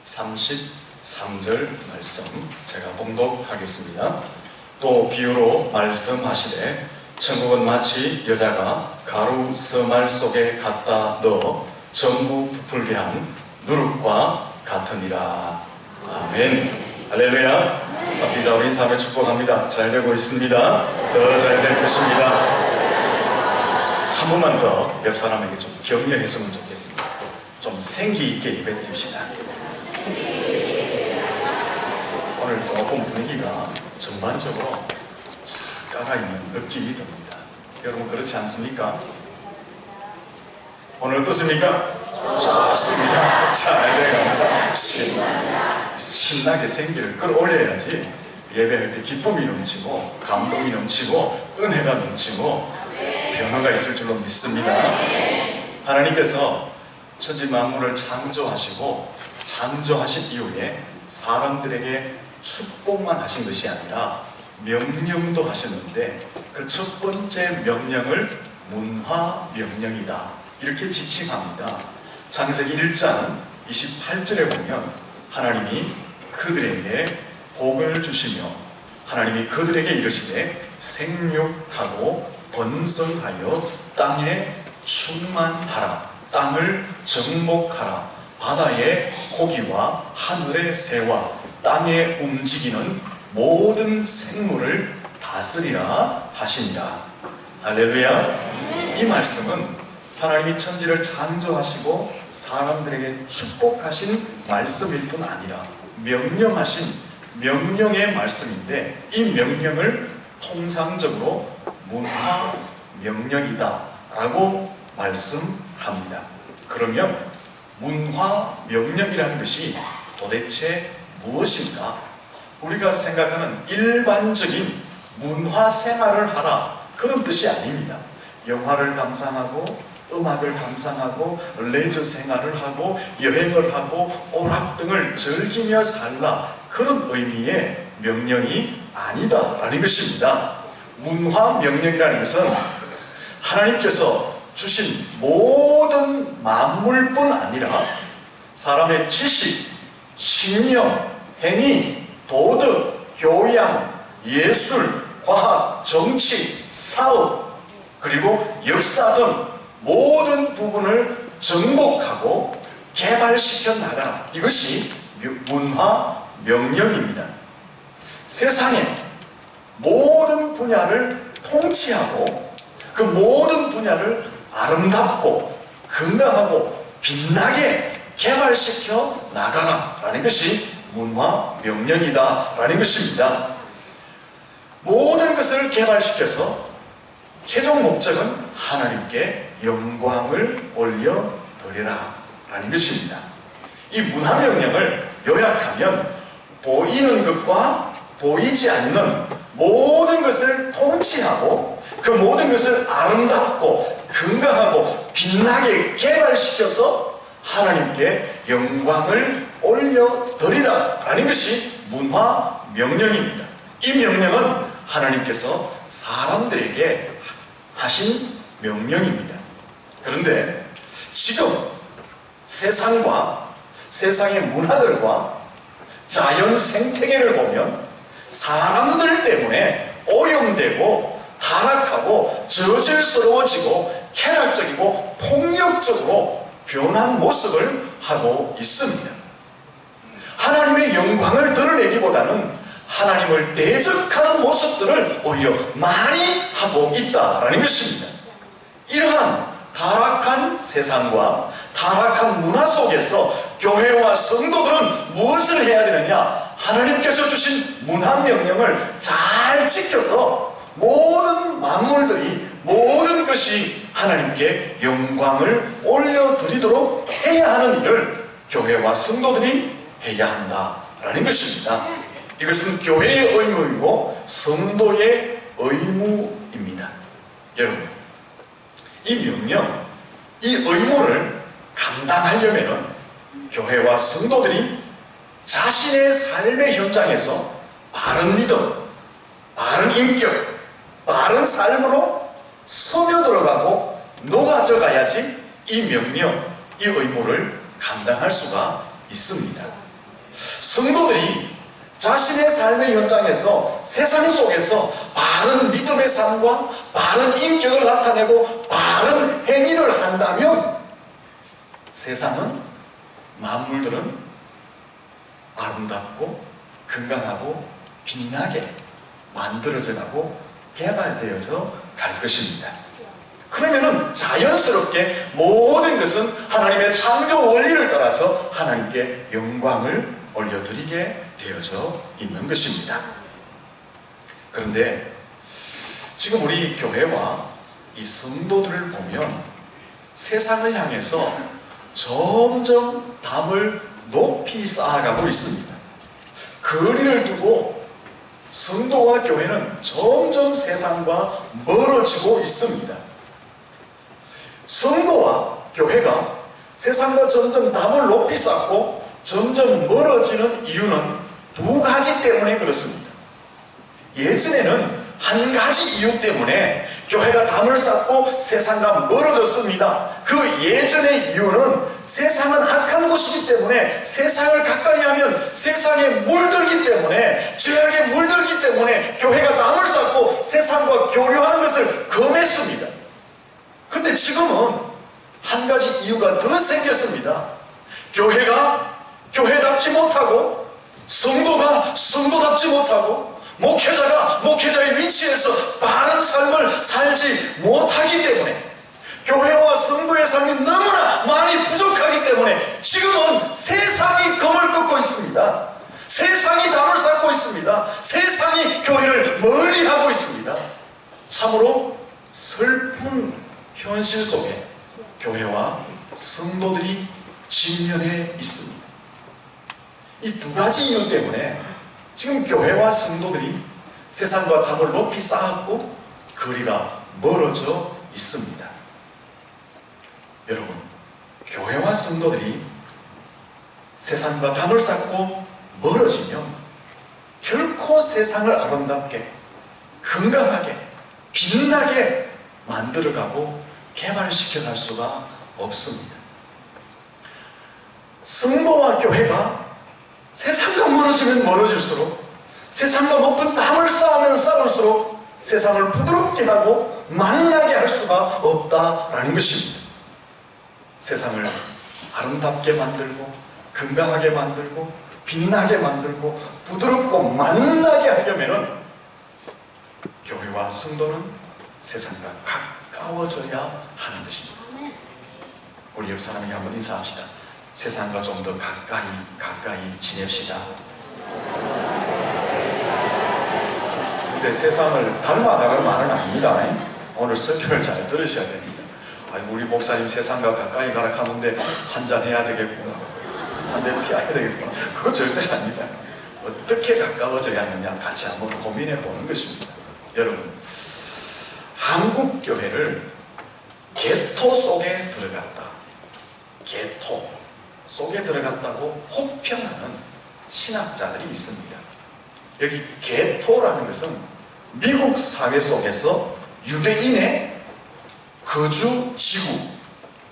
33절 말씀 제가 봉독하겠습니다. 또 비유로 말씀하시되 천국은 마치 여자가 가루 서말 속에 갖다 넣어 전부 부풀게 한 누룩과 같으니라. 아멘. 할렐루야. 앞뒤 우리 인사하며 축복합니다. 잘 되고 있습니다. 더 잘 될 것입니다. 한 번만 더 옆 사람에게 좀 격려했으면 좋겠습니다. 좀 생기 있게 예배드립시다. 오늘 조금 분위기가 전반적으로 쫙 깔아있는 느낌이 듭니다. 여러분 그렇지 않습니까? 오늘 어떻습니까? 좋습니다. 잘 돼갑니다. 신나게 생기를 끌어올려야지 예배할 때 기쁨이 넘치고 감동이 넘치고 은혜가 넘치고 변화가 있을 줄로 믿습니다. 하나님께서 천지 만물을 창조하시고 창조하신 이후에 사람들에게 축복만 하신 것이 아니라 명령도 하셨는데 그 첫 번째 명령을 문화명령이다 이렇게 지칭합니다. 창세기 1장 28절에 보면 하나님이 그들에게 복을 주시며 하나님이 그들에게 이르시되 생육하고 번성하여 땅에 충만하라. 땅을 정복하라. 바다의 고기와 하늘의 새와 땅에 움직이는 모든 생물을 다스리라 하시니라. 할렐루야. 이 말씀은 하나님이 천지를 창조하시고 사람들에게 축복하신 말씀일 뿐 아니라 명령하신 명령의 말씀인데 이 명령을 통상적으로 문화명령이다 라고 말씀합니다. 그러면 문화명령이라는 것이 도대체 무엇인가? 우리가 생각하는 일반적인 문화생활을 하라 그런 뜻이 아닙니다. 영화를 감상하고 음악을 감상하고 레저 생활을 하고 여행을 하고 오락 등을 즐기며 살라 그런 의미의 명령이 아니다라는 것입니다. 문화명령이라는 것은 하나님께서 주신 모든 만물뿐 아니라 사람의 지식, 신념, 행위, 도덕, 교양, 예술, 과학, 정치, 사업 그리고 역사 등 모든 부분을 정복하고 개발시켜 나가라. 이것이 문화명령입니다. 세상의 모든 분야를 통치하고 그 모든 분야를 아름답고 건강하고 빛나게 개발시켜 나가라 라는 것이 문화명령이다 라는 것입니다. 모든 것을 개발시켜서 최종 목적은 하나님께 영광을 올려드리라 라는 것입니다. 이 문화명령을 요약하면 보이는 것과 보이지 않는 모든 것을 통치하고 그 모든 것을 아름답고 건강하고 빛나게 개발시켜서 하나님께 영광을 올려드리라 라는 것이 문화명령입니다. 이 명령은 하나님께서 사람들에게 하신 명령입니다. 그런데 지금 세상과 세상의 문화들과 자연 생태계를 보면 사람들 때문에 오염되고 타락하고 저질스러워지고 쾌락적이고 폭력적으로 변한 모습을 하고 있습니다. 하나님의 영광을 드러내기보다는 하나님을 대적하는 모습들을 오히려 많이 하고 있다라는 것입니다. 이러한 타락한 세상과 타락한 문화 속에서 교회와 성도들은 무엇을 해야 되느냐? 하나님께서 주신 문화명령을 잘 지켜서 모든 만물들이 모든 것이 하나님께 영광을 올려드리도록 해야 하는 일을 교회와 성도들이 해야 한다라는 것입니다. 이것은 교회의 의무이고 성도의 의무입니다. 여러분, 이 명령, 이 의무를 감당하려면 교회와 성도들이 자신의 삶의 현장에서 바른 믿음, 바른 인격, 바른 삶으로 스며들어가고 녹아져 가야지 이 명령, 이 의무를 감당할 수가 있습니다. 성도들이 자신의 삶의 현장에서 세상 속에서 바른 믿음의 삶과 바른 인격을 나타내고 바른 행위를 한다면 세상은, 만물들은 아름답고 건강하고 빛나게 만들어져가고 개발되어져 갈 것입니다. 그러면은 자연스럽게 모든 것은 하나님의 창조 원리를 따라서 하나님께 영광을 올려드리게 되어져 있는 것입니다. 그런데 지금 우리 교회와 이 성도들을 보면 세상을 향해서 점점 담을 높이 쌓아가고 있습니다. 거리를 두고 성도와 교회는 점점 세상과 멀어지고 있습니다. 성도와 교회가 세상과 점점 담을 높이 쌓고 점점 멀어지는 이유는 두 가지 때문에 그렇습니다. 예전에는 한 가지 이유 때문에 교회가 담을 쌓고 세상과 멀어졌습니다. 그 예전의 이유는 세상은 악한 곳이기 때문에, 세상을 가까이 하면 세상에 물들기 때문에, 죄악에 물들기 때문에 교회가 담을 쌓고 세상과 교류하는 것을 금했습니다. 근데 지금은 한 가지 이유가 더 생겼습니다. 교회가 교회답지 못하고, 성도가 성도답지 못하고, 목회자가 목회자의 위치에서 바른 삶을 살지 못하기 때문에, 교회와 성도의 삶이 너무나 많이 부족하기 때문에 지금은 세상이 검을 꺾고 있습니다. 세상이 담을 쌓고 있습니다. 세상이 교회를 멀리하고 있습니다. 참으로 슬픈 현실 속에 교회와 성도들이 직면해 있습니다. 이 두 가지 이유 때문에 지금 교회와 성도들이 세상과 담을 높이 쌓았고 거리가 멀어져 있습니다. 여러분, 교회와 성도들이 세상과 담을 쌓고 멀어지면 결코 세상을 아름답게, 건강하게, 빛나게 만들어가고 개발시켜갈 수가 없습니다. 성도와 교회가 세상과 멀어지면 멀어질수록, 세상과 높은 담을 쌓으면 쌓을수록 세상을 부드럽게 하고 만나게 할 수가 없다라는 것입니다. 세상을 아름답게 만들고 건강하게 만들고 빛나게 만들고 부드럽고 만나게 하려면 교회와 성도는 세상과 가까워져야 하는 것입니다. 우리 옆 사람에게 한번 인사합시다. 세상과 좀 더 가까이 지냅시다. 근데 세상을 닮아가는 말은 아닙니다. 오늘 설교를 잘 들으셔야 됩니다. 아니, 우리 목사님 세상과 가까이 가라 하는데 한잔 해야 되겠구나, 한 대 피해야 되겠구나. 그거 절대 아닙니다. 어떻게 가까워져야 하느냐 같이 한번 고민해 보는 것입니다. 여러분, 한국 교회를 개토 속에 들어갔다, 개토 속에 들어갔다고 혹평하는 신학자들이 있습니다. 여기 개토라는 것은 미국 사회 속에서 유대인의 거주 지구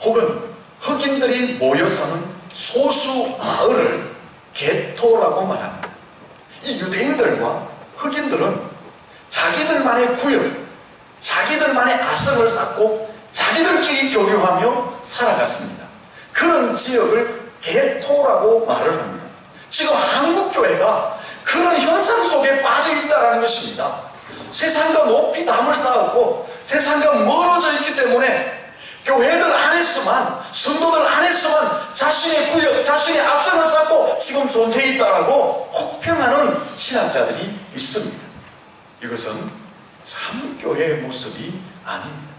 혹은 흑인들이 모여 사는 소수 마을을 개토라고 말합니다. 이 유대인들과 흑인들은 자기들만의 구역, 자기들만의 아성을 쌓고 자기들끼리 교류하며 살아갔습니다. 그런 지역을 개토라고 말을 합니다. 지금 한국교회가 그런 현상 속에 빠져 있다는 것입니다. 세상과 높이 담을 쌓았고 세상과 멀어져 있기 때문에 교회들 안에서만, 성도들 안에서만 자신의 구역, 자신의 아성을 쌓고 지금 존재해 있다라고 혹평하는 신학자들이 있습니다. 이것은 참 교회의 모습이 아닙니다.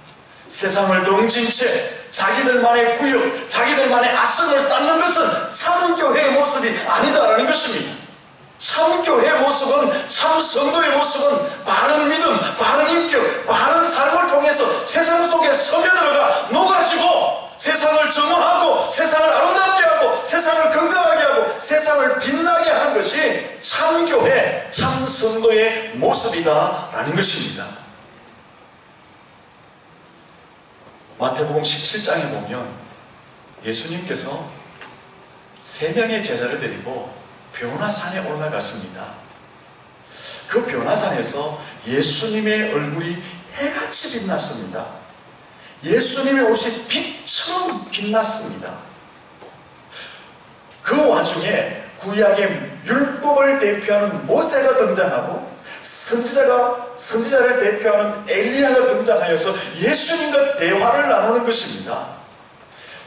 세상을 덩친 채 자기들만의 구역, 자기들만의 아성을 쌓는 것은 참 교회의 모습이 아니다라는 것입니다. 참 교회의 모습은, 참 성도의 모습은 바른 믿음, 바른 인격, 바른 삶을 통해서 세상 속에 스며들어가 녹아지고 세상을 정화하고 세상을 아름답게 하고 세상을 건강하게 하고 세상을 빛나게 하는 것이 참 교회, 참 성도의 모습이다라는 것입니다. 마태복음 17장에 보면 예수님께서 3명의 제자를 데리고 변화산에 올라갔습니다. 그 변화산에서 예수님의 얼굴이 해같이 빛났습니다. 예수님의 옷이 빛처럼 빛났습니다. 그 와중에 구약의 율법을 대표하는 모세가 등장하고 선지자를 대표하는 엘리야가 등장하여서 예수님과 대화를 나누는 것입니다.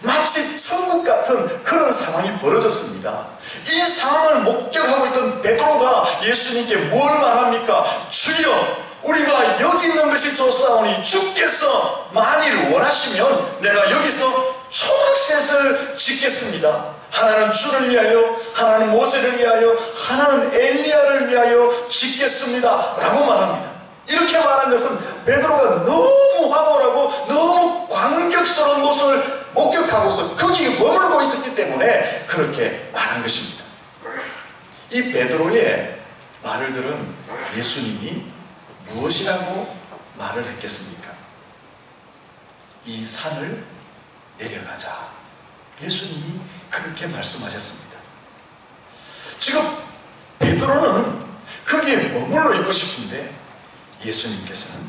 마치 천국 같은 그런 상황이 벌어졌습니다. 이 상황을 목격하고 있던 베드로가 예수님께 뭘 말합니까? 주여, 우리가 여기 있는 것이 좋사오니 주께서 만일 원하시면 내가 여기서 초막셋을 짓겠습니다. 하나는 주를 위하여, 하나는 모세를 위하여, 하나는 엘리야를 위하여 짓겠습니다 라고 말합니다. 이렇게 말한 것은 베드로가 너무 황홀하고 너무 감격스러운 모습을 목격하고서 거기에 머물고 있었기 때문에 그렇게 말한 것입니다. 이 베드로의 말을 들은 예수님이 무엇이라고 말을 했겠습니까? 이 산을 내려가자. 예수님이 그렇게 말씀하셨습니다. 지금 베드로는 거기에 머물러 있고 싶은데 예수님께서는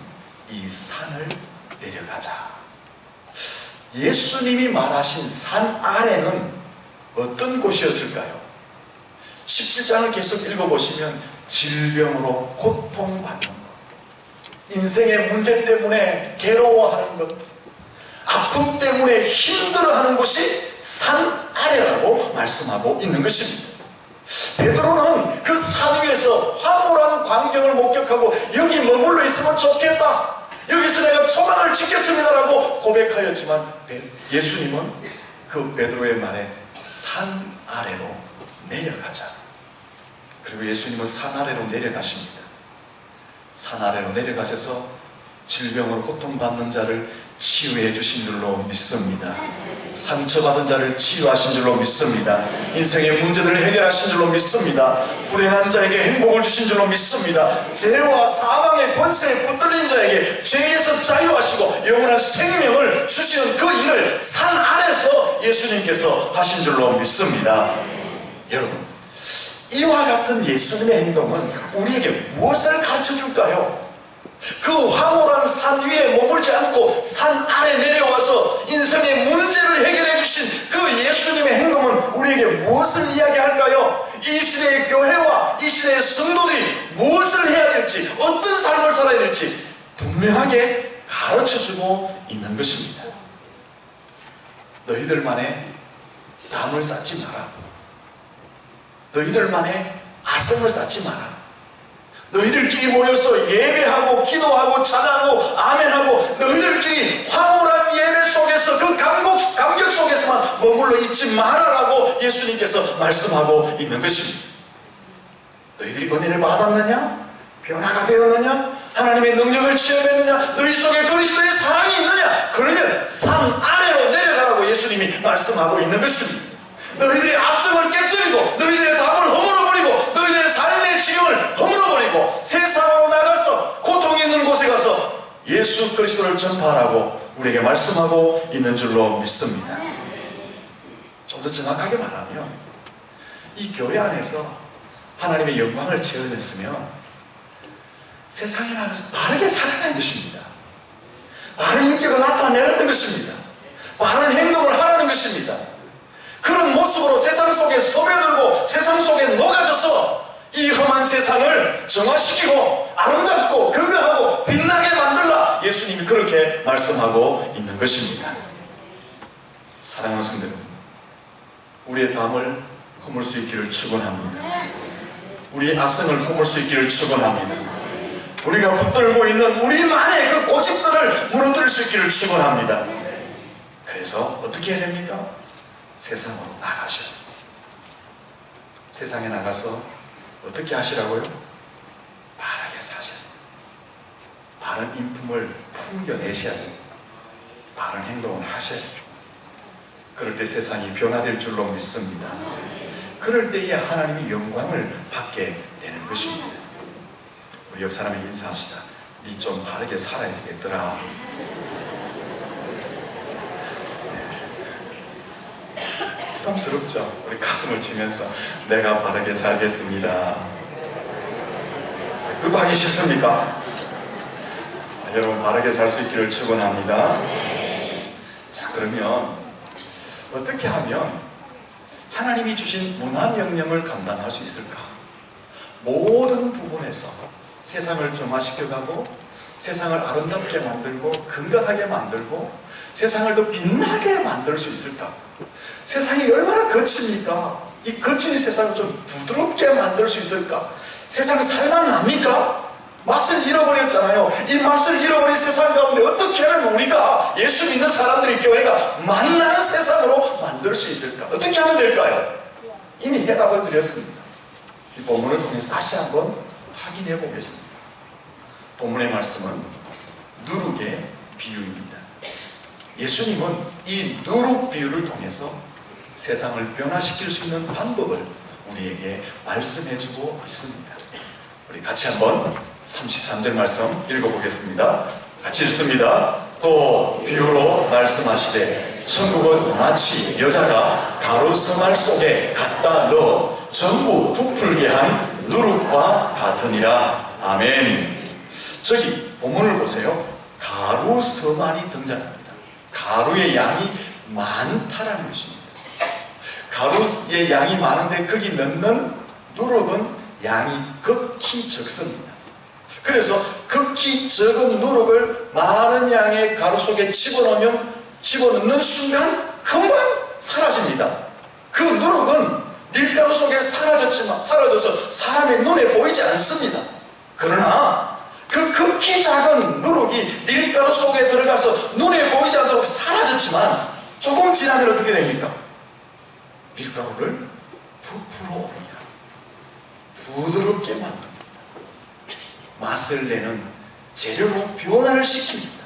이 산을 내려가자. 예수님이 말하신 산 아래는 어떤 곳이었을까요? 17장을 계속 읽어보시면 질병으로 고통받는 것, 인생의 문제 때문에 괴로워하는 것, 아픔 때문에 힘들어하는 곳이 산 아래라고 말씀하고 있는 것입니다. 베드로는 그 산 위에서 황홀한 광경을 목격하고 여기 머물러 있으면 좋겠다, 여기서 내가 소망을 짓겠습니다라고 고백하였지만 예수님은 그 베드로의 말에 산 아래로 내려가자. 그리고 예수님은 산 아래로 내려가십니다. 산 아래로 내려가셔서 질병으로 고통받는 자를 치유해 주신 줄로 믿습니다. 상처받은 자를 치유하신 줄로 믿습니다. 인생의 문제들을 해결하신 줄로 믿습니다. 불행한 자에게 행복을 주신 줄로 믿습니다. 죄와 사망의 권세에 붙들린 자에게 죄에서 자유하시고 영원한 생명을 주시는 그 일을 산 아래서 예수님께서 하신 줄로 믿습니다. 여러분, 이와 같은 예수님의 행동은 우리에게 무엇을 가르쳐 줄까요? 그 황홀한 산 위에 머물지 않고 산 아래 내려와서 인생의 문제를 해결해 주신 그 예수님의 행동은 우리에게 무엇을 이야기할까요? 이 시대의 교회와 이 시대의 성도들이 무엇을 해야 될지, 어떤 삶을 살아야 될지 분명하게 가르쳐주고 있는 것입니다. 너희들만의 담을 쌓지 마라. 너희들만의 아성을 쌓지 마라. 너희들끼리 모여서 예배하고 기도하고 찬양하고 아멘하고 너희들끼리 황홀한 예배 속에서 그 감격 속에서만 머물러 있지 말아라고 예수님께서 말씀하고 있는 것입니다. 너희들이 은혜를 받았느냐? 변화가 되었느냐? 하나님의 능력을 체험했느냐? 너희 속에 그리스도의 사랑이 있느냐? 그러면 산 아래로 내려가라고 예수님이 말씀하고 있는 것입니다. 너희들의 악성을 깨뜨리고 너희들의 담을 허물어버리고 너희들의 삶의 지경을 허물어버리고 세상으로 나가서 고통이 있는 곳에 가서 예수 그리스도를 전파하라고 우리에게 말씀하고 있는 줄로 믿습니다. 좀 더 정확하게 말하면 이 교회 안에서 하나님의 영광을 체험했으면 세상에 나가서 바르게 살아가는 것입니다. 바른 인격을 나타내는 것입니다. 바른 행동을 하라는 것입니다. 그런 모습으로 세상 속에 소배들고 세상 속에 녹아져서 이 험한 세상을 정화시키고 아름답고 건강하고 빛나게 만들라 예수님이 그렇게 말씀하고 있는 것입니다. 사랑하는 성도 여러분, 우리의 담을 허물 수 있기를 축원합니다. 우리의 아성을 허물 수 있기를 축원합니다. 우리가 붙들고 있는 우리만의 그 고집들을 무너뜨릴 수 있기를 축원합니다. 그래서 어떻게 해야 됩니까? 세상으로 나가셔야 됩니다. 세상에 나가서 어떻게 하시라고요? 바르게 사셔야 됩니다. 바른 인품을 풍겨내셔야 됩니다. 바른 행동을 하셔야 됩니다. 그럴 때 세상이 변화될 줄로 믿습니다. 그럴 때에 하나님이 영광을 받게 되는 것입니다. 우리 옆 사람에게 인사합시다. 니 좀 바르게 살아야 되겠더라. 고통스럽죠? 우리 가슴을 치면서 내가 바르게 살겠습니다. 그거 하기 싫습니까? 여러분 바르게 살 수 있기를 축원합니다. 자, 그러면 어떻게 하면 하나님이 주신 문화명령을 감당할 수 있을까? 모든 부분에서 세상을 정화시켜가고 세상을 아름답게 만들고 건강하게 만들고 세상을 더 빛나게 만들 수 있을까? 세상이 얼마나 거칩니까? 이 거친 세상을 좀 부드럽게 만들 수 있을까? 세상은 살만납니까? 맛을 잃어버렸잖아요. 이 맛을 잃어버린 세상 가운데 어떻게 하면 우리가 예수 믿는 사람들이 교회가 만나는 세상으로 만들 수 있을까? 어떻게 하면 될까요? 이미 해답을 드렸습니다. 이 본문을 통해서 다시 한번 확인해 보겠습니다. 본문의 말씀은 누룩의 비유입니다. 예수님은 이 누룩 비유를 통해서 세상을 변화시킬 수 있는 방법을 우리에게 말씀해 주고 있습니다. 우리 같이 한번 33절 말씀 읽어보겠습니다. 같이 읽습니다. 또 비유로 말씀하시되 천국은 마치 여자가 가루 서말 속에 갖다 넣어 전부 부풀게 한 누룩과 같으니라. 아멘. 저기 본문을 보세요. 가루 서말이 등장합니다. 가루의 양이 많다라는 것입니다. 가루의 양이 많은데 거기 넣는 누룩은 양이 극히 적습니다. 그래서 극히 적은 누룩을 많은 양의 가루 속에 집어넣는 순간 금방 사라집니다. 그 누룩은 밀가루 속에 사라져서 사람의 눈에 보이지 않습니다. 그러나 그 극히 작은 누룩이 밀가루 속에 들어가서 눈에 보이지 않도록 사라졌지만 조금 지나면 어떻게 됩니까? 밀가루를 부풀어 오릅니다. 부드럽게 만듭니다. 맛을 내는 재료로 변화를 시킵니다.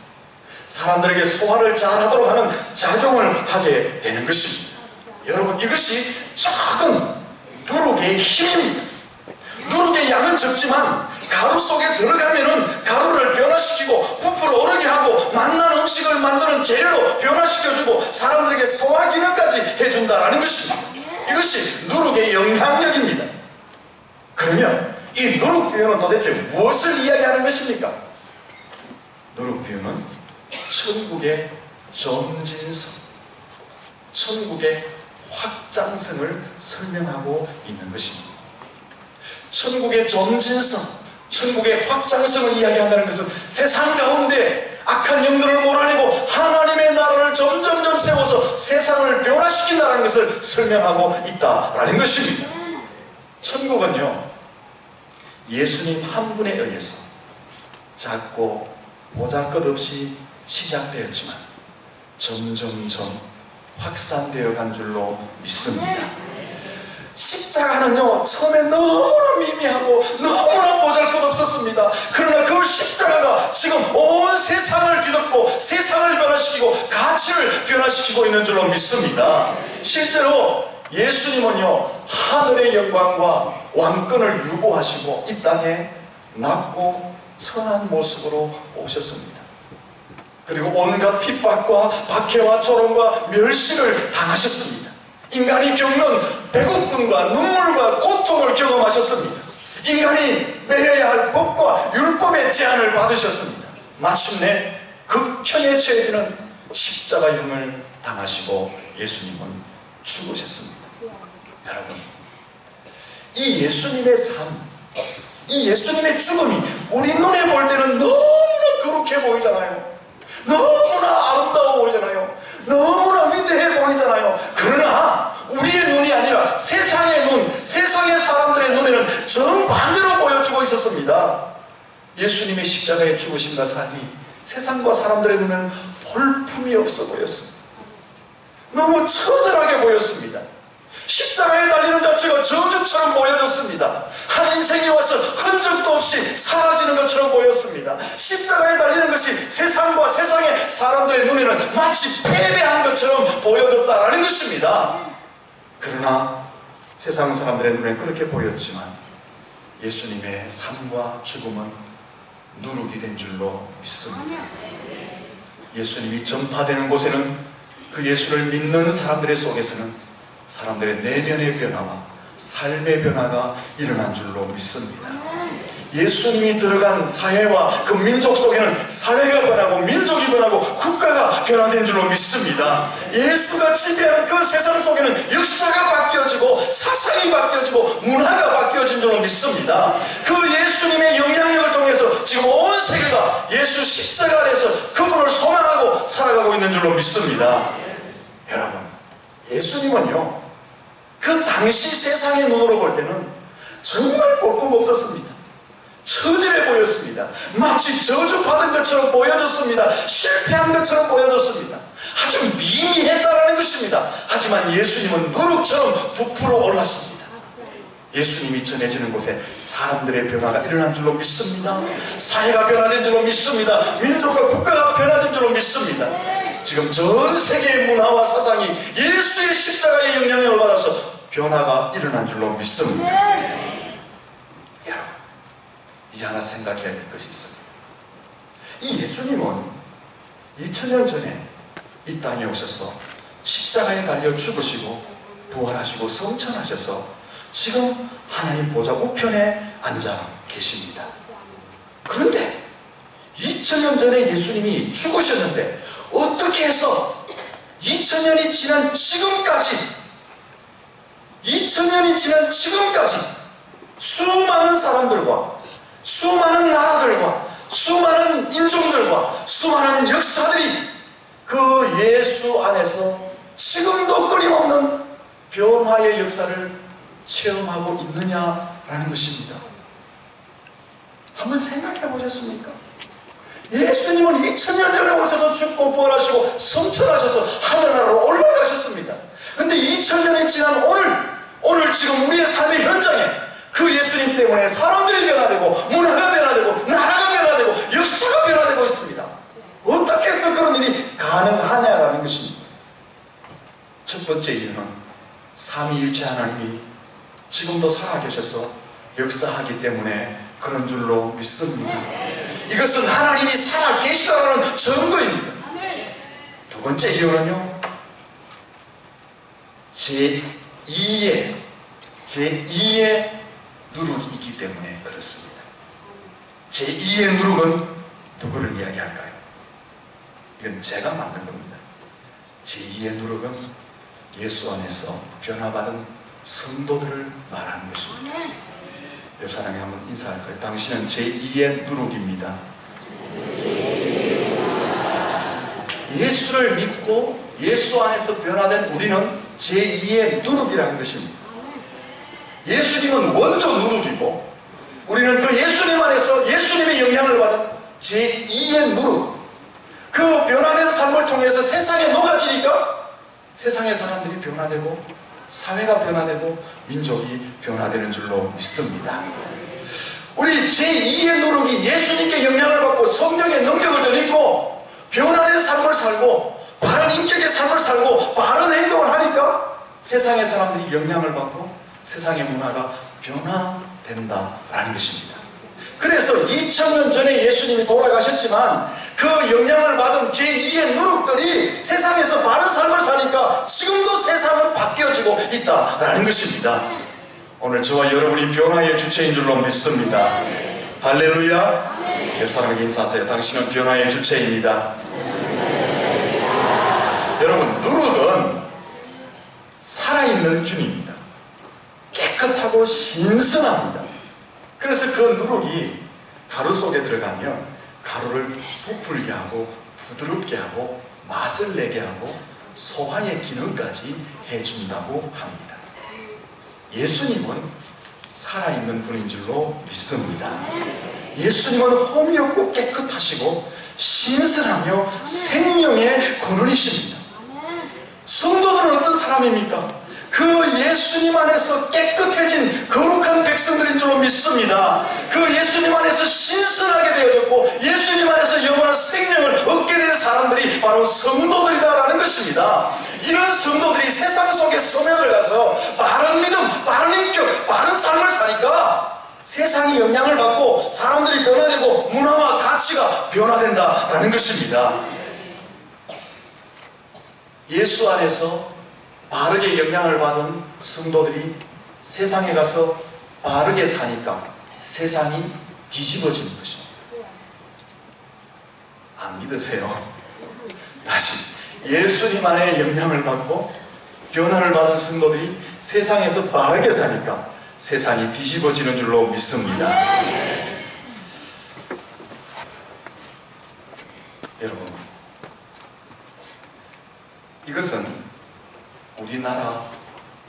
사람들에게 소화를 잘하도록 하는 작용을 하게 되는 것입니다. 여러분, 이것이 작은 누룩의 힘입니다. 누룩의 양은 적지만 가루 속에 들어가면은 가루를 변화시키고 부풀어 오르게 하고 맛난 음식을 만드는 재료로 변화시켜주고 사람들에게 소화 기능까지 해준다라는 것입니다. 이것이 누룩의 영향력입니다. 그러면 이 누룩 비유는 도대체 무엇을 이야기하는 것입니까? 누룩 비유는 천국의 점진성, 천국의 확장성을 설명하고 있는 것입니다. 천국의 점진성, 천국의 확장성을 이야기한다는 것은 세상 가운데 악한 영들을 몰아내고 하나님의 나라를 점점점 세워서 세상을 변화시킨다는 것을 설명하고 있다라는 것입니다. 천국은요, 예수님 한 분에 의해서 작고 보잘것없이 시작되었지만 점점점 확산되어 간 줄로 믿습니다. 십자가는요, 처음에 너무나 미미하고 너무나 보잘것없었습니다. 그러나 그 십자가가 지금 온 세상을 뒤덮고 세상을 변화시키고 가치를 변화시키고 있는 줄로 믿습니다. 실제로 예수님은요, 하늘의 영광과 왕권을 유보하시고 이 땅에 낮고 선한 모습으로 오셨습니다. 그리고 온갖 핍박과 박해와 조롱과 멸시를 당하셨습니다. 인간이 겪는 배고픔과 눈물과 고통을 경험하셨습니다. 인간이 매여야 할 법과 율법의 제한을 받으셨습니다. 마침내 극형에 처해지는 십자가형을 당하시고 예수님은 죽으셨습니다. 여러분, 이 예수님의 삶, 이 예수님의 죽음이 우리 눈에 볼 때는 너무나 거룩해 보이잖아요. 너무나 아름다워 보이잖아요. 너무나 위대해 보이잖아요. 그러나 우리의 눈이 아니라 세상의 눈, 세상의 사람들의 눈에는 정반대로 보여주고 있었습니다. 예수님의 십자가에 죽으심과 사니 세상과 사람들의 눈에는 볼품이 없어 보였습니다. 너무 처절하게 보였습니다. 십자가에 달리는 자체가 저주처럼 보여졌습니다. 한 인생이 와서 흔적도 없이 사라지는 것처럼 보였습니다. 십자가에 달리는 것이 세상과 세상의 사람들의 눈에는 마치 패배한 것처럼 보여졌다라는 것입니다. 그러나 세상 사람들의 눈에 그렇게 보였지만 예수님의 삶과 죽음은 누룩이 된 줄로 믿습니다. 예수님이 전파되는 곳에는 그 예수를 믿는 사람들의 속에서는 사람들의 내면의 변화와 삶의 변화가 일어난 줄로 믿습니다. 예수님이 들어간 사회와 그 민족 속에는 사회가 변하고 민족이 변하고 국가가 변화된 줄로 믿습니다. 예수가 지배하는 그 세상 속에는 역사가 바뀌어지고 사상이 바뀌어지고 문화가 바뀌어진 줄로 믿습니다. 그 예수님의 영향력을 통해서 지금 온 세계가 예수 십자가 아래서 그분을 소망하고 살아가고 있는 줄로 믿습니다. 여러분, 예수님은요, 그 당시 세상의 눈으로 볼 때는 정말 볼품없었습니다. 처절해 보였습니다. 마치 저주받은 것처럼 보여졌습니다. 실패한 것처럼 보여졌습니다. 아주 미미했다라는 것입니다. 하지만 예수님은 누룩처럼 부풀어 올랐습니다. 예수님이 전해지는 곳에 사람들의 변화가 일어난 줄로 믿습니다. 사회가 변화된 줄로 믿습니다. 민족과 국가가 변화된 줄로 믿습니다. 지금 전 세계의 문화와 사상이 예수의 십자가의 영향력을 받아서 변화가 일어난 줄로 믿습니다. 여러분, 이제 하나 생각해야 될 것이 있습니다. 이 예수님은 2000년 전에 이 땅에 오셔서 십자가에 달려 죽으시고 부활하시고 성천하셔서 지금 하나님 보좌 우편에 앉아 계십니다. 그런데 2000년 전에 예수님이 죽으셨는데 어떻게 해서 2000년이 지난 지금까지 수많은 사람들과 수많은 나라들과 수많은 인종들과 수많은 역사들이 그 예수 안에서 지금도 끊임없는 변화의 역사를 체험하고 있느냐라는 것입니다. 한번 생각해 보셨습니까? 예수님은 2000년 전에 오셔서 죽고 부활하시고 성천하셔서 하늘나라로 올라가셨습니다. 근데 2000년이 지난 오늘 지금 우리의 삶의 현장에 그 예수님 때문에 사람들이 변화되고 문화가 변화되고 나라가 변화되고 역사가 변화되고 있습니다. 어떻게 해서 그런 일이 가능하냐라는 것입니다. 첫 번째 이유는 삼위일체 하나님이 지금도 살아계셔서 역사하기 때문에 그런 줄로 믿습니다. 이것은 하나님이 살아계시다라는 증거입니다. 두 번째 이유는요, 제2의 누룩이 있기 때문에 그렇습니다. 제2의 누룩은 누구를 이야기할까요? 이건 제가 만든 겁니다. 제2의 누룩은 예수 안에서 변화받은 성도들을 말하는 것입니다. 옆 사람이 한번 인사할 거예요. 당신은 제2의 누룩입니다. 예수를 믿고 예수 안에서 변화된 우리는 제2의 누룩이라는 것입니다. 예수님은 원조 누룩이고 우리는 그 예수님 안에서 예수님의 영향을 받은 제2의 누룩, 그 변화된 삶을 통해서 세상에 녹아지니까 세상의 사람들이 변화되고 사회가 변화되고 민족이 변화되는 줄로 믿습니다. 우리 제2의 누룩이 예수님께 영향을 받고 성령의 능력을 덧입고 변화된 삶을 살고 바른 인격의 삶을 살고 바른 행동을 하니까 세상의 사람들이 영향을 받고 세상의 문화가 변화된다라는 것입니다. 그래서 2000년 전에 예수님이 돌아가셨지만 그 영향을 받은 제2의 누룩들이 세상에서 바른 삶을 사니까 지금도 세상은 바뀌어지고 있다라는 것입니다. 오늘 저와 여러분이 변화의 주체인 줄로 믿습니다. 할렐루야. 옆 사람에게 인사하세요. 당신은 변화의 주체입니다. 여러분, 누룩은 살아있는 균입니다. 깨끗하고 신선합니다. 그래서 그 누룩이 가루 속에 들어가면 가루를 부풀게 하고 부드럽게 하고 맛을 내게 하고 소화의 기능까지 해준다고 합니다. 예수님은 살아있는 분인 줄로 믿습니다. 예수님은 흠이 없고 깨끗하시고 신선하며 생명의 근원이십니다. 성도들은 어떤 사람입니까? 그 예수님 안에서 깨끗해진 거룩한 백성들인 줄로 믿습니다. 그 예수님 안에서 신선하게 되어졌고 예수님 안에서 영원한 생명을 얻게 된 사람들이 바로 성도들이다라는 것입니다. 이런 성도들이 세상 속에 스며들어가서 바른 믿음, 바른 인격, 바른 삶을 사니까 세상이 영향을 받고 사람들이 변화되고 문화와 가치가 변화된다라는 것입니다. 예수 안에서 바르게 영향을 받은 성도들이 세상에 가서 바르게 사니까 세상이 뒤집어지는 것입니다. 안 믿으세요? 다시 예수님 안에 영향을 받고 변화를 받은 성도들이 세상에서 바르게 사니까 세상이 뒤집어지는 줄로 믿습니다. 여러분, 이것은 우리나라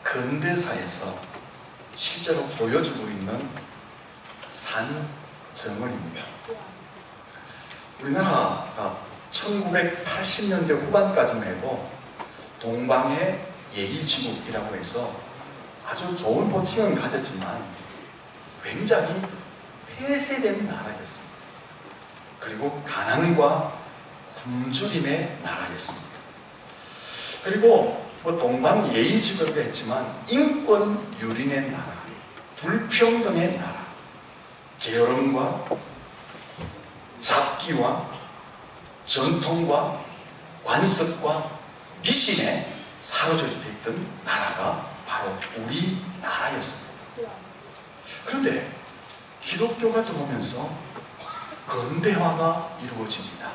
근대사에서 실제로 보여주고 있는 산정언입니다. 우리나라가 1980년대 후반까지만 해도 동방의 예의지국이라고 해서 아주 좋은 호칭은 가졌지만 굉장히 폐쇄된 나라였습니다. 그리고 가난과 굶주림의 나라였습니다. 그리고 뭐 동방 예의지국이라고 했지만 인권 유린의 나라, 불평등의 나라, 게으름과 잡기와 전통과 관습과 미신에 사로잡혀 있던 나라가 바로 우리나라였습니다. 그런데 기독교가 들어오면서 근대화가 이루어집니다.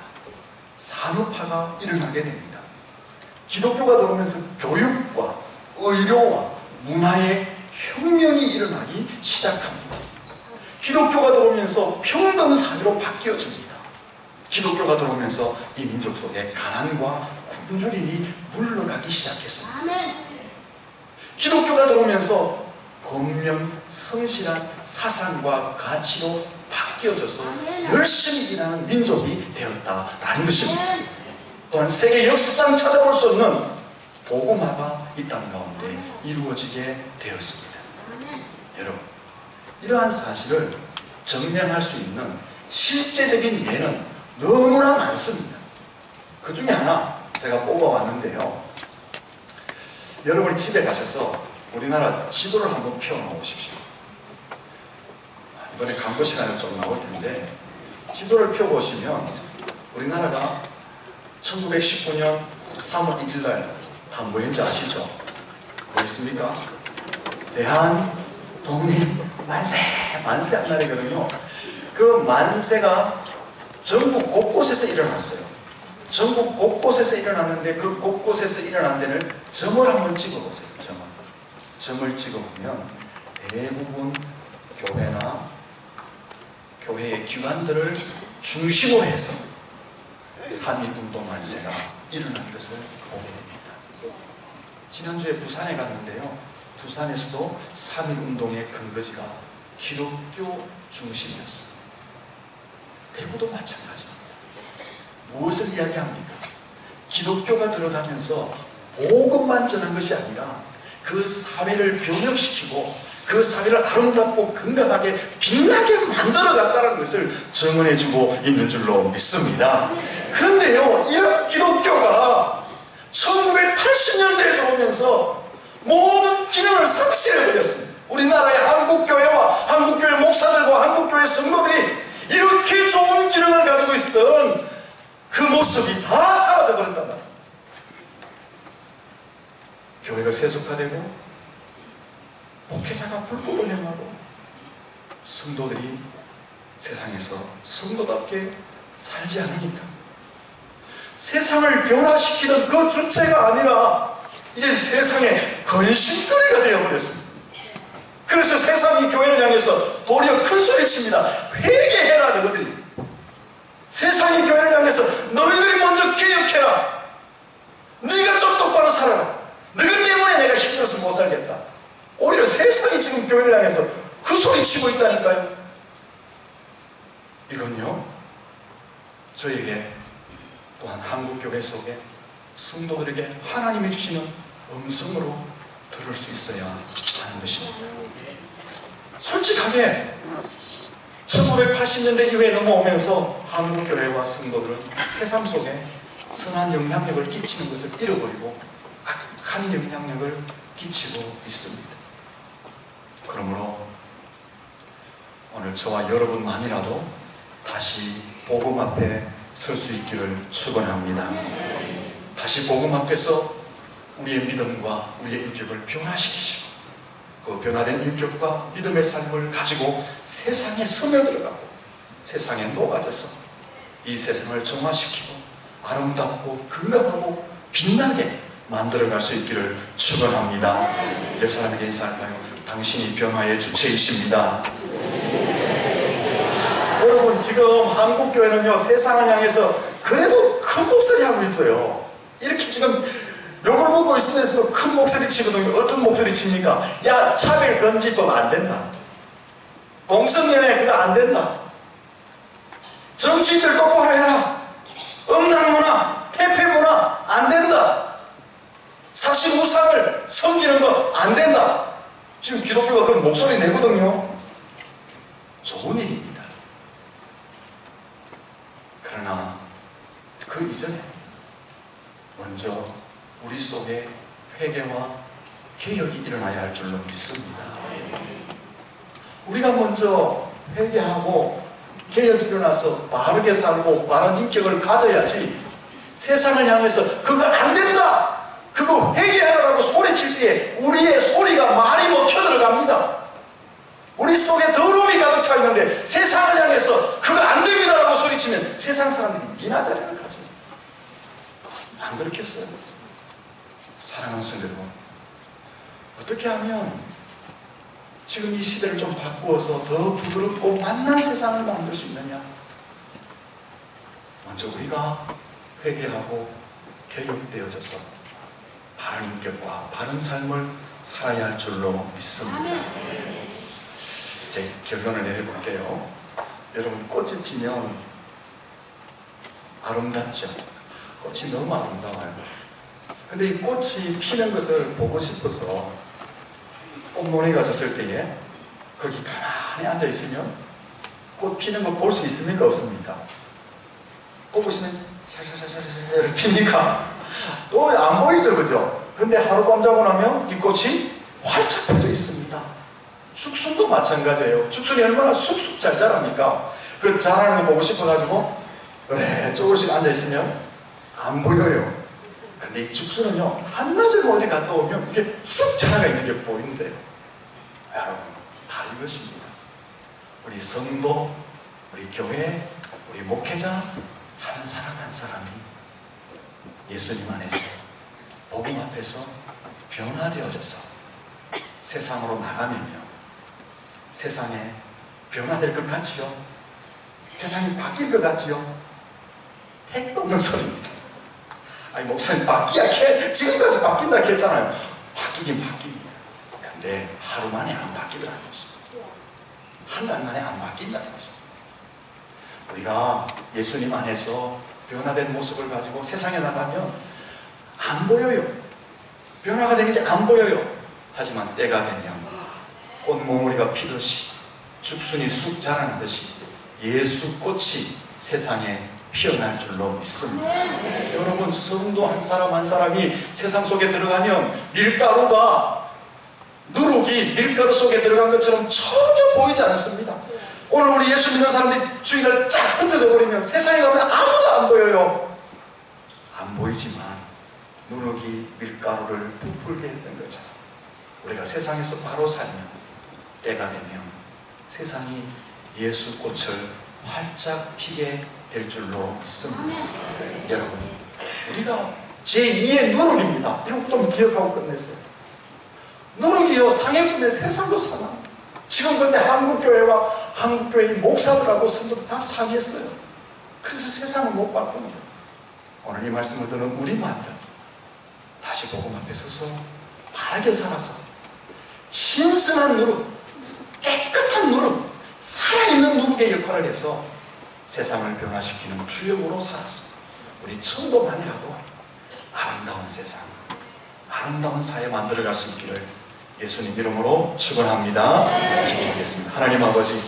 산업화가 일어나게 됩니다. 기독교가 들어오면서 교육과 의료와 문화의 혁명이 일어나기 시작합니다. 기독교가 들어오면서 평등 사회로 바뀌어집니다. 기독교가 들어오면서 이 민족 속에 가난과 굶주림이 물러가기 시작했습니다. 기독교가 들어오면서 권면 성실한 사상과 가치로 바뀌어져서 열심히 일하는 민족이 되었다라는 것입니다. 또한 세계 역사상 찾아볼 수 없는 복음화가 이 땅 가운데 이루어지게 되었습니다. 여러분, 이러한 사실을 증명할 수 있는 실제적인 예는 너무나 많습니다. 그 중에 하나 제가 뽑아왔는데요. 여러분이 집에 가셔서 우리나라 지도를 한번 펴놓으십시오. 이번에 광고 시간에 좀 나올 텐데 지도를 펴보시면 우리나라가 1919년 3월 1일 날 다 뭐인지 아시죠? 뭐 있습니까? 대한 독립 만세! 만세한 날이거든요. 그 만세가 전국 곳곳에서 일어났어요. 전국 곳곳에서 일어났는데 그 곳곳에서 일어난 데를 점을 한번 찍어보세요. 점을 찍어보면 대부분 교회나 교회의 기관들을 중심으로 해서 3.1운동 만세가 일어난 것을 보게 됩니다. 지난주에 부산에 갔는데요. 부산에서도 3.1운동의 근거지가 기독교 중심이었어요. 대구도 마찬가지입니다. 무엇을 이야기합니까? 기독교가 들어가면서 복음만 전한 것이 아니라 그 사회를 변혁시키고 그 사회를 아름답고 건강하게 빛나게 만들어갔다는 것을 증언해주고 있는 줄로 믿습니다. 그런데요, 이런 기독교가 1980년대에 들어오면서 모든 기능을 상실해버렸습니다. 우리나라의 한국교회와 한국교회 목사들과 한국교회 성도들이 이렇게 좋은 기능을 가지고 있었던 그 모습이 다 사라져버렸단 말이에요. 교회가 세속화되고 목회자가 불법을 행하고 성도들이 세상에서 성도답게 살지 않으니까 세상을 변화시키는 그 주체가 아니라 이제 세상의 근심거리가 되어버렸습니다. 그래서 세상이 교회를 향해서 도리어 큰 소리칩니다. 회개해라 너희들이. 세상이 교회를 향해서 너희들이 먼저 개혁해라. 네가 좀 똑바로 살아라. 너희 때문에 내가 힘들어서 못 살겠다. 오히려 세상이 지금 교회를 향해서 그 소리치고 있다니까요. 이건요, 저에게 또한 한국교회 속에 성도들에게 하나님이 주시는 음성으로 들을 수 있어야 하는 것입니다. 솔직하게 1980년대 이후에 넘어오면서 한국교회와 성도들은 세상 속에 선한 영향력을 끼치는 것을 잃어버리고 악한 영향력을 끼치고 있습니다. 그러므로 오늘 저와 여러분만이라도 다시 복음 앞에 설 수 있기를 축원합니다. 다시 복음 앞에서 우리의 믿음과 우리의 인격을 변화시키시고 그 변화된 인격과 믿음의 삶을 가지고 세상에 스며들어가고 세상에 녹아져서 이 세상을 정화시키고 아름답고 건강하고 빛나게 만들어갈 수 있기를 축원합니다. 옆 사람에게 인사할까요? 당신이 변화의 주체이십니다. 여러분, 지금 한국교회는요 세상을 향해서 그래도 큰 목소리 하고 있어요. 이렇게 지금 욕을 먹고 있으면서 큰 목소리 치거든요. 어떤 목소리 칩니까? 야, 차별금지법 안 된다. 동성연애 그거 안 된다. 정치인들 똑바로 해라. 음란문화, 태폐문화 안 된다. 사실 우상을 섬기는 거 안 된다. 지금 기독교가 그런 목소리 내거든요. 좋은 일입니다. 그러나 그 이전에 먼저 우리 속에 회개와 개혁이 일어나야 할 줄로 믿습니다. 우리가 먼저 회개하고 개혁이 일어나서 바르게 살고 바른 인격을 가져야지 세상을 향해서 그거 안 된다! 그거 회개하라고 소리칠 때 우리의 소리가 많이 먹혀 들어갑니다. 우리 속에 더러움이 가득 차 있는데 세상을 향해서 그거 안 됩니다라고 소리치면 세상 사람들이 니나 자리를 가져. 안 그렇겠어요? 사랑하는 성도 여러분, 어떻게 하면 지금 이 시대를 좀 바꾸어서 더 부드럽고 만난 세상을 만들 수 있느냐? 먼저 우리가 회개하고 개혁되어져서 바른 인격과 바른 삶을 살아야 할 줄로 믿습니다. 제 결론을 내려볼게요. 여러분, 꽃이 피면 아름답죠? 꽃이 너무 아름다워요. 근데 이 꽃이 피는 것을 보고 싶어서 꽃무늬가 졌을 때에 거기 가만히 앉아 있으면 꽃 피는 거 볼 수 있습니까? 없습니까? 꽃 보시면 샤샤샤샤샤 이렇게 피니까 또 안 보이죠, 그죠? 근데 하룻밤 자고 나면 이 꽃이 활짝 펴져 있습니다. 죽순도 마찬가지예요. 죽순이 얼마나 쑥쑥 잘 자랍니까? 그 자라는 거 보고 싶어가지고 그래 조금씩 앉아있으면 안 보여요. 근데 이 죽순은요 한낮에 어디 갔다 오면 이게 쑥 자라가 있는 게 보이는데요. 여러분, 바로 이것입니다. 우리 성도, 우리 교회, 우리 목회자 한 사람 한 사람이 예수님 안에서 복음 앞에서 변화되어져서 세상으로 나가면요 세상에 변화될 것 같지요? 세상이 바뀔 것 같지요? 택도 없는 소리입니다. 아니 목사님 지금까지 바뀐다 했잖아요. 바뀌긴 바뀝니다. 근데 하루 만에 안 바뀌더라는 것입니다. 한 달 만에 안 바뀐다는 것입니다. 우리가 예수님 안에서 변화된 모습을 가지고 세상에 나가면 안 보여요. 변화가 되는 게 안 보여요. 하지만 때가 되면 꽃몽우리가 피듯이 죽순이 쑥 자라는 듯이 예수 꽃이 세상에 피어날 줄로 믿습니다. 여러분, 성도 한 사람 한 사람이 세상 속에 들어가면 밀가루가 누룩이 밀가루 속에 들어간 것처럼 전혀 보이지 않습니다. 오늘 우리 예수 믿는 사람들이 주위를 쫙 흩어져 버리면 세상에 가면 아무도 안 보여요. 안 보이지만 누룩이 밀가루를 부풀게 했던 것처럼 우리가 세상에서 바로 살면 때가 되면 세상이 예수 꽃을 활짝 피게 될 줄로 믿습니다. 여러분, 우리가 제2의 누룩입니다. 이거 좀 기억하고 끝냈어요. 누룩이요 상해품에 세상도 사나. 지금 근데 한국교회와 한국교회 목사들하고 성도들 다 상했어요. 그래서 세상을 못 바꾸는 거예요. 오늘 이 말씀을 듣는 우리만이라도 다시 복음 앞에 서서 바르게 살아서 신선한 누룩, 깨끗한 누룩, 살아있는 누룩의 역할을 해서 세상을 변화시키는 주역으로 살았습니다. 우리 천도만이라도 아름다운 세상, 아름다운 사회 만들어갈 수 있기를 예수님 이름으로 축원합니다. 기도하겠습니다. 하나님 아버지,